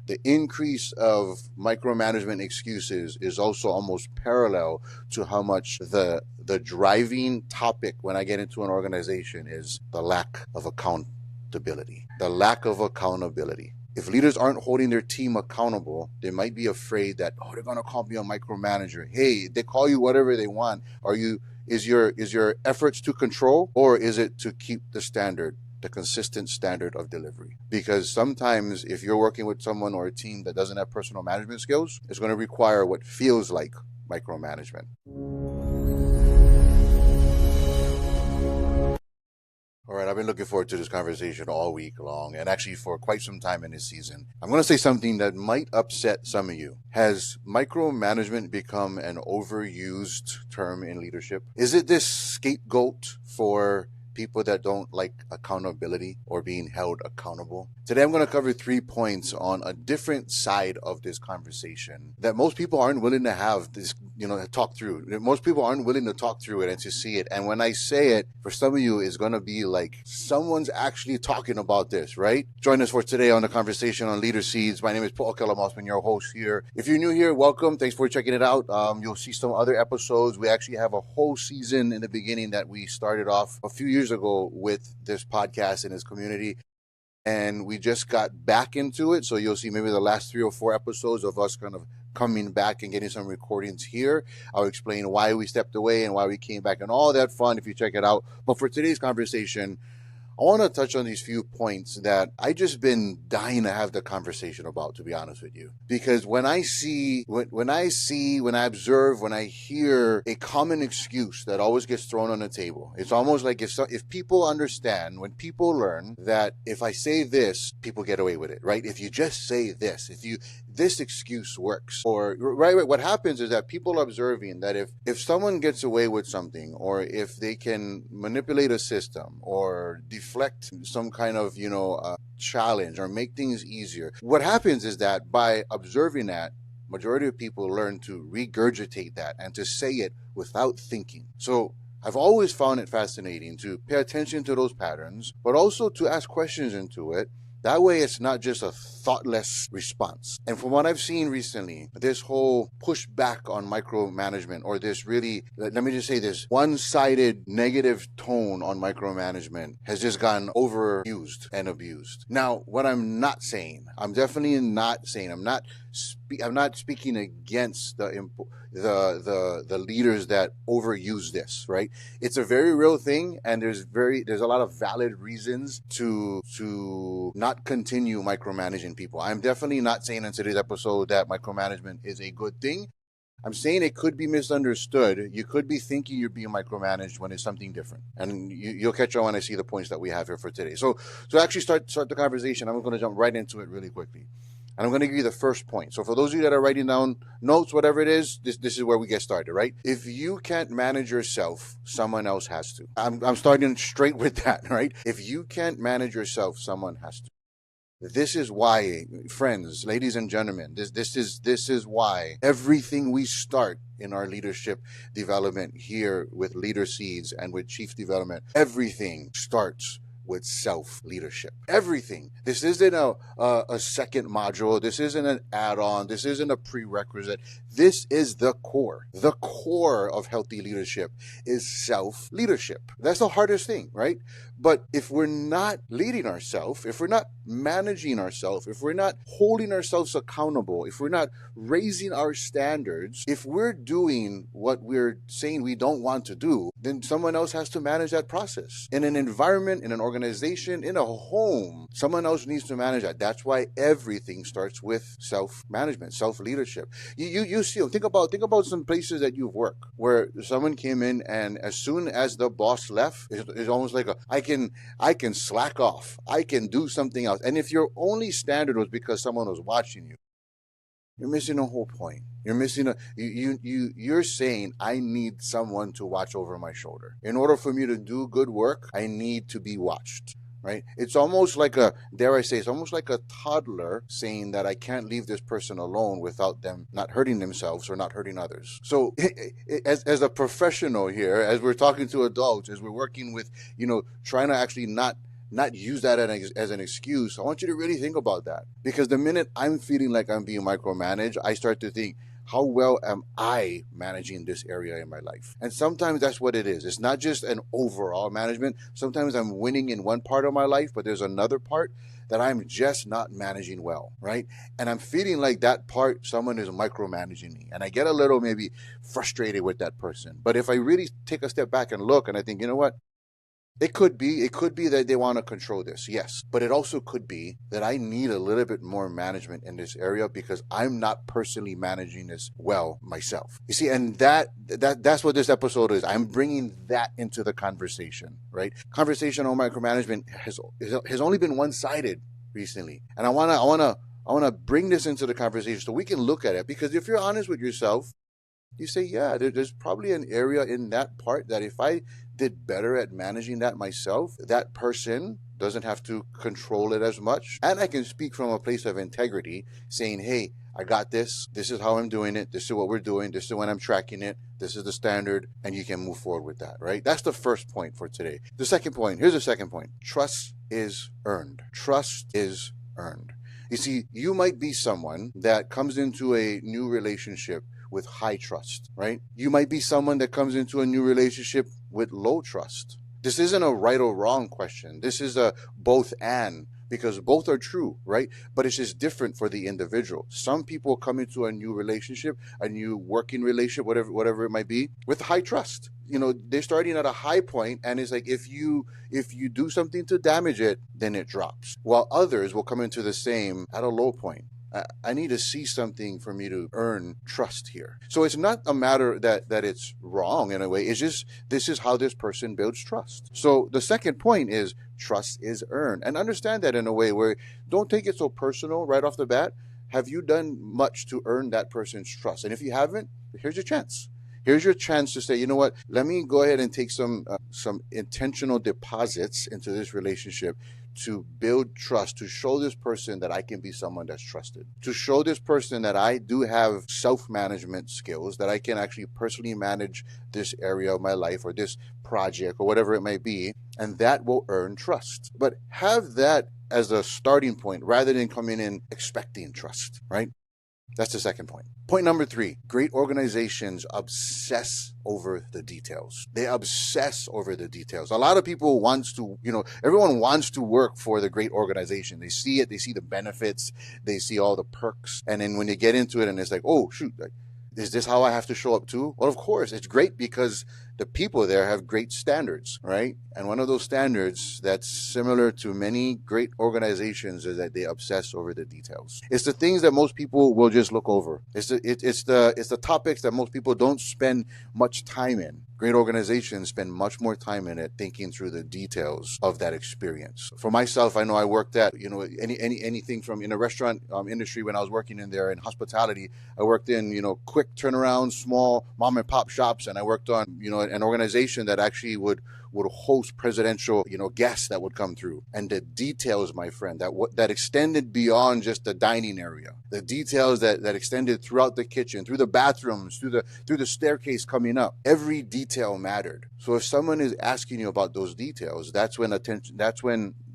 the increase of micromanagement excuses is also almost parallel to how much the driving topic when I get into an organization is the lack of accountability. The lack of accountability. If leaders aren't holding their team accountable, they might be afraid that, oh, they're going to call me a micromanager. Hey, they call you whatever they want. Is your efforts to control, or is it to keep the standard, the consistent standard of delivery? Because sometimes if you're working with someone or a team that doesn't have personal management skills, it's going to require what feels like micromanagement. All right, I've been looking forward to this conversation all week long, and actually for quite some time in this season. I'm going to say something that might upset some of you. Has micromanagement become an overused term in leadership? Is it this scapegoat for people that don't like accountability or being held accountable? Today, I'm going to cover 3 points on a different side of this conversation that most people aren't willing to have this, talk through. Most people aren't willing to talk through it and to see it. And when I say it, for some of you, it's going to be like someone's actually talking about this, right? Join us for today on the conversation on Leader Seeds. My name is Poʻokela, Mossman, your host here. If you're new here, welcome. Thanks for checking it out. You'll see some other episodes. We actually have a whole season in the beginning that we started off a few years ago with this podcast and this community. And we just got back into it. So you'll see maybe the last 3 or 4 episodes of us kind of coming back and getting some recordings here. I'll explain why we stepped away and why we came back and all that fun if you check it out. But for today's conversation, I want to touch on these few points that I just been dying to have the conversation about, to be honest with you. Because when I observe, when I hear a common excuse that always gets thrown on the table, it's almost like if people understand, when people learn that if I say this, people get away with it, right? If you just say this, this excuse works. Or right, what happens is that people are observing that if someone gets away with something, or if they can manipulate a system or deflect some kind of challenge or make things easier, what happens is that by observing that, majority of people learn to regurgitate that and to say it without thinking. So I've always found it fascinating to pay attention to those patterns, but also to ask questions into it. That way, it's not just a thoughtless response. And from what I've seen recently, this whole pushback on micromanagement, or this really, let me just say this, one-sided negative tone on micromanagement has just gotten overused and abused. Now, what I'm not saying, I'm definitely not saying, I'm not speaking against the leaders that overuse this, right? It's a very real thing, and there's a lot of valid reasons to not continue micromanaging people. I'm definitely not saying in today's episode that micromanagement is a good thing. I'm saying it could be misunderstood. You could be thinking you're being micromanaged when it's something different. And you'll catch on when I see the points that we have here for today. So actually start the conversation, I'm going to jump right into it really quickly. And I'm going to give you the first point. So for those of you that are writing down notes, whatever it is, this is where we get started, right? If you can't manage yourself, someone else has to. I'm starting straight with that, right? If you can't manage yourself, someone has to. This is why, friends, ladies and gentlemen, this is why everything we start in our leadership development here with Leader Seeds and with Chief Development, everything starts with self-leadership. Everything. This isn't a second module. This isn't an add-on. This isn't a prerequisite. This is the core. The core of healthy leadership is self-leadership. That's the hardest thing, right? But if we're not leading ourselves, if we're not managing ourselves, if we're not holding ourselves accountable, if we're not raising our standards, if we're doing what we're saying we don't want to do, then someone else has to manage that process. In an environment, in an organization, in a home, someone else needs to manage that. That's why everything starts with self-management, self-leadership. You see, think about some places that you've worked where someone came in and as soon as the boss left, it's almost like I can slack off. I can do something else. And if your only standard was because someone was watching you, you're missing a whole point. You're missing you're saying I need someone to watch over my shoulder. In order for me to do good work, I need to be watched. Right? It's almost like it's almost like a toddler saying that I can't leave this person alone without them not hurting themselves or not hurting others. So as a professional here, as we're talking to adults, as we're working with, trying to actually not not use that as an excuse. I want you to really think about that, because the minute I'm feeling like I'm being micromanaged, I start to think, how well am I managing this area in my life? And sometimes that's what it is. It's not just an overall management. Sometimes I'm winning in one part of my life, but there's another part that I'm just not managing well, right? And I'm feeling like that part, someone is micromanaging me. And I get a little maybe frustrated with that person. But if I really take a step back and look, and I think, you know what? It could be that they want to control this, yes. But it also could be that I need a little bit more management in this area because I'm not personally managing this well myself. You see, and that's what this episode is. I'm bringing that into the conversation, right? Conversation on micromanagement has only been one-sided recently, and I wanna bring this into the conversation so we can look at it. Because if you're honest with yourself, you say, yeah, there's probably an area in that part that if I did better at managing that myself, that person doesn't have to control it as much. And I can speak from a place of integrity, saying, hey, I got this. This is how I'm doing it. This is what we're doing. This is when I'm tracking it. This is the standard. And you can move forward with that, right? That's the first point for today. The second point, here's the second point. Trust is earned. Trust is earned. You see, you might be someone that comes into a new relationship with high trust, right? You might be someone that comes into a new relationship with low trust. This isn't a right or wrong question. This is a both and, because both are true, right? But it's just different for the individual. Some people come into a new relationship, a new working relationship, whatever it might be, with high trust. You know, they're starting at a high point, and it's like if you do something to damage it, then it drops. While others will come into the same at a low point. I need to see something for me to earn trust here. So it's not a matter that it's wrong in a way. It's just, this is how this person builds trust. So the second point is trust is earned. And understand that in a way where don't take it so personal right off the bat. Have you done much to earn that person's trust? And if you haven't, here's your chance. Here's your chance to say, you know what, let me go ahead and take some intentional deposits into this relationship to build trust, to show this person that I can be someone that's trusted, to show this person that I do have self-management skills, that I can actually personally manage this area of my life or this project or whatever it may be, and that will earn trust. But have that as a starting point rather than coming in expecting trust, right? That's the second point. Point number 3, great organizations obsess over the details. They obsess over the details. A lot of people everyone wants to work for the great organization. They see it, they see the benefits, they see all the perks. And then when they get into it and it's like, oh, shoot, is this how I have to show up too? Well, of course, it's great because the people there have great standards, right? And one of those standards that's similar to many great organizations is that they obsess over the details. It's the things that most people will just look over. It's the topics that most people don't spend much time in. Great organizations spend much more time in it thinking through the details of that experience. For myself, I know I worked at, anything from in a restaurant industry when I was working in there in hospitality. I worked in, quick turnaround, small mom and pop shops, and I worked on, an organization that actually would host presidential, guests that would come through. And the details, my friend, that extended beyond just the dining area. The details that extended throughout the kitchen, through the bathrooms, through the staircase coming up. Every detail mattered. So if someone is asking you about those details, that's when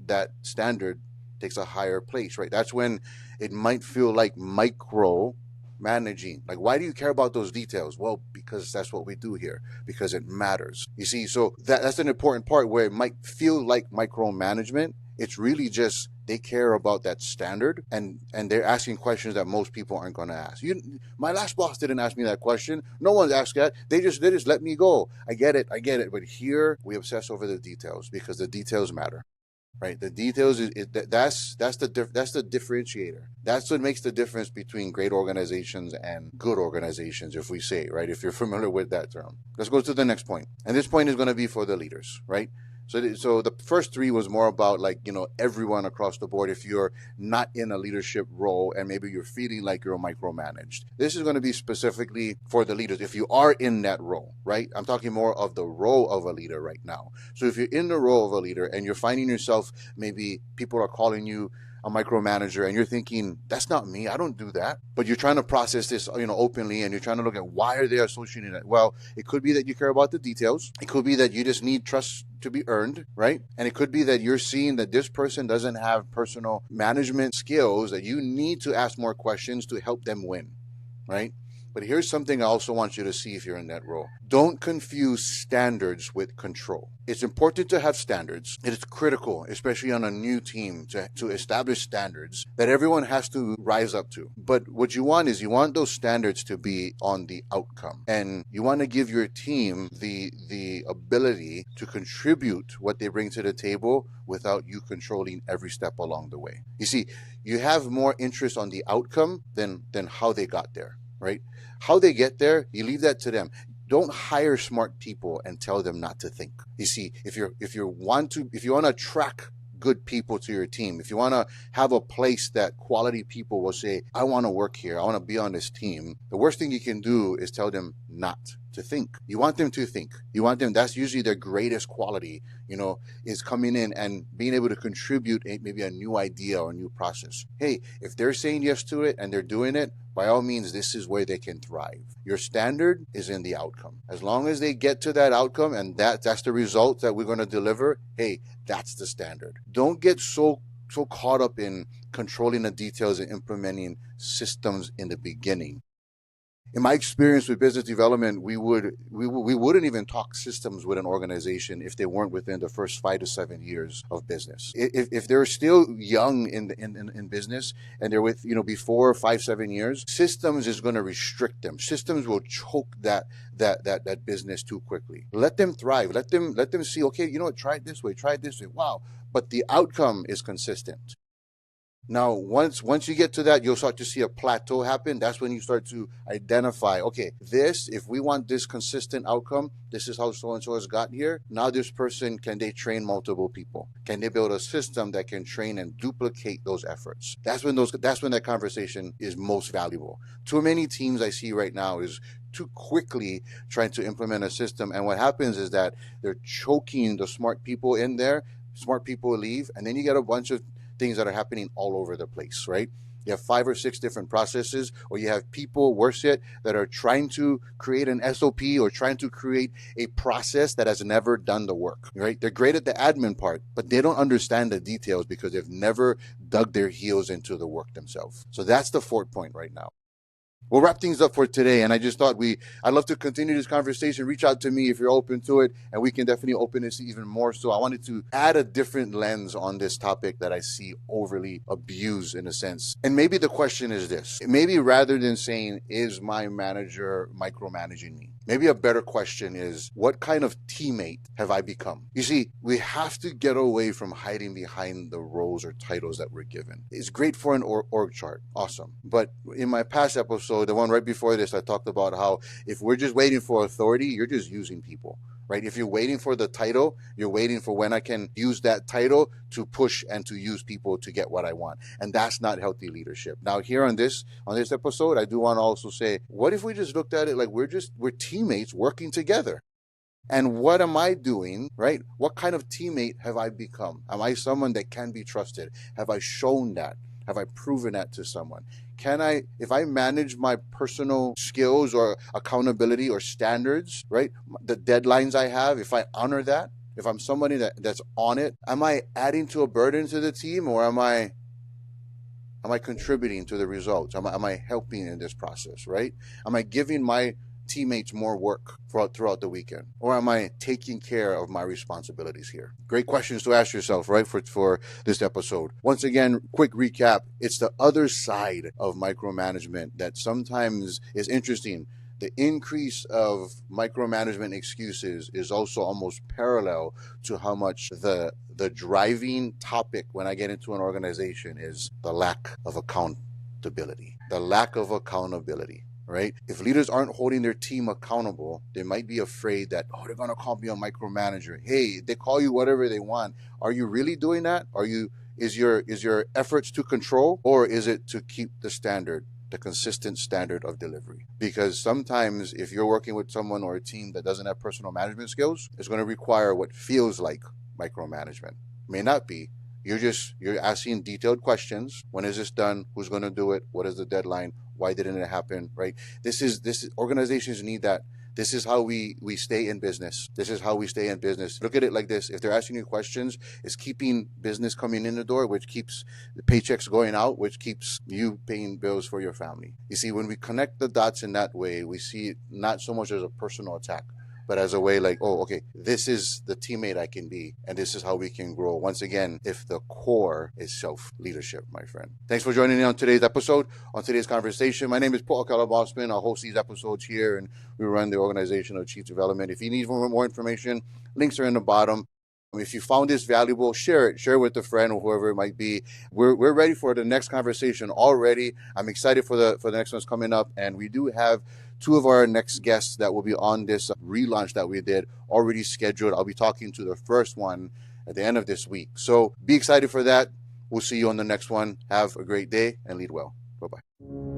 that standard takes a higher place, right? That's when it might feel like micro managing. Like, why do you care about those details? Well, because that's what we do here, because it matters. You see, so that's an important part where it might feel like micromanagement. It's really just they care about that standard, and they're asking questions that most people aren't going to ask. My last boss didn't ask me that question. No one's asked that. They just let me go. I get it. But here we obsess over the details because the details matter. Right, the details that's the differentiator. That's what makes the difference between great organizations and good organizations, if we say, right? If you're familiar with that term. Let's go to the next point, and this point is going to be for the leaders, right? So the first 3 was more about everyone across the board. If you're not in a leadership role and maybe you're feeling like you're micromanaged, this is going to be specifically for the leaders. If you are in that role, right? I'm talking more of the role of a leader right now. So if you're in the role of a leader and you're finding yourself, maybe people are calling you a micromanager and you're thinking, that's not me, I don't do that. But you're trying to process this, openly, and you're trying to look at why are they associating it. Well, it could be that you care about the details. It could be that you just need trust to be earned, right? And it could be that you're seeing that this person doesn't have personal management skills, that you need to ask more questions to help them win, right? But here's something I also want you to see if you're in that role. Don't confuse standards with control. It's important to have standards. It is critical, especially on a new team, to establish standards that everyone has to rise up to. But what you want is you want those standards to be on the outcome. And you want to give your team the ability to contribute what they bring to the table without you controlling every step along the way. You see, you have more interest on the outcome than how they got there. Right? How they get there, you leave that to them. Don't hire smart people and tell them not to think. You see, if you want to attract good people to your team, if you want to have a place that quality people will say, I want to work here, I want to be on this team, the worst thing you can do is tell them not to think. You want them to think. You want them, that's usually their greatest quality, is coming in and being able to contribute maybe a new idea or a new process. Hey, if they're saying yes to it and they're doing it, by all means, this is where they can thrive. Your standard is in the outcome. As long as they get to that outcome and that's the result that we're going to deliver, hey, that's the standard. Don't get so caught up in controlling the details and implementing systems in the beginning. In my experience with business development, we wouldn't even talk systems with an organization if they weren't within the first 5 to 7 years of business. If they're still young in business and they're with before 5, 7 years, systems is going to restrict them. Systems will choke that business too quickly. Let them thrive. Let them see. Okay, try it this way. Try it this way. Wow, but the outcome is consistent. Now, once you get to that, you'll start to see a plateau happen. That's when you start to identify, okay, if we want this consistent outcome, this is how so-and-so has got here. Now this person, can they train multiple people? Can they build a system that can train and duplicate those efforts? That's when that conversation is most valuable. Too many teams I see right now is too quickly trying to implement a system. And what happens is that they're choking the smart people in there. Smart people leave, and then you get a bunch of things that are happening all over the place, right? You have 5 or 6 different processes, or you have people, worse yet, that are trying to create an SOP or trying to create a process that has never done the work, right? They're great at the admin part, but they don't understand the details because they've never dug their heels into the work themselves. So that's the 4th point right now. We'll wrap things up for today, and I just thought I'd love to continue this conversation. Reach out to me if you're open to it, and we can definitely open this even more. So I wanted to add a different lens on this topic that I see overly abused in a sense. And maybe the question is this. Maybe rather than saying, is my manager micromanaging me? Maybe a better question is, what kind of teammate have I become? You see, we have to get away from hiding behind the roles or titles that we're given. It's great for an org chart. Awesome. But in my past episode, the one right before this, I talked about how if we're just waiting for authority, you're just using people. Right? If you're waiting for the title, you're waiting for when I can use that title to push and to use people to get what I want. And that's not healthy leadership. Now, here on this episode, I do want to also say, what if we just looked at it like we're teammates working together? And what am I doing, right? What kind of teammate have I become? Am I someone that can be trusted? Have I shown that? Have I proven that to someone? If I manage my personal skills or accountability or standards, right? The deadlines I have, if I honor that, if I'm somebody that's on it, am I adding to a burden to the team, or am I contributing to the results? Am I helping in this process, right? Am I giving my teammates more work throughout the weekend, or am I taking care of my responsibilities here? Great questions to ask yourself, right, for this episode. Once again, quick recap. It's the other side of micromanagement that sometimes is interesting. The increase of micromanagement excuses is also almost parallel to how much the driving topic when I get into an organization is the lack of accountability. Right? If leaders aren't holding their team accountable, they might be afraid that, they're going to call me a micromanager. Hey, they call you whatever they want. Are you really doing that? Is your efforts to control, or is it to keep the consistent standard of delivery? Because sometimes if you're working with someone or a team that doesn't have personal management skills, it's going to require what feels like micromanagement. May not be, You're asking detailed questions. When is this done? Who's going to do it? What is the deadline? Why didn't it happen? Right? Organizations need that. This is how we stay in business. This is how we stay in business. Look at it like this. If they're asking you questions, it's keeping business coming in the door, which keeps the paychecks going out, which keeps you paying bills for your family. You see, when we connect the dots in that way, we see it not so much as a personal attack, but as a way like, oh, okay, this is the teammate I can be, and this is how we can grow. Once again, if the core is self-leadership, my friend. Thanks for joining me on today's episode, on today's conversation. My name is Poʻokela Mossman. I'll host these episodes here, and we run the Organizational Chief Development. If you need more information, links are in the bottom. If you found this valuable, share it. Share it with a friend or whoever it might be. We're ready for the next conversation already. I'm excited for the next one's coming up, and we do have two of our next guests that will be on this relaunch that we did already scheduled. I'll be talking to the first one at the end of this week. So be excited for that. We'll see you on the next one. Have a great day and lead well. Bye-bye.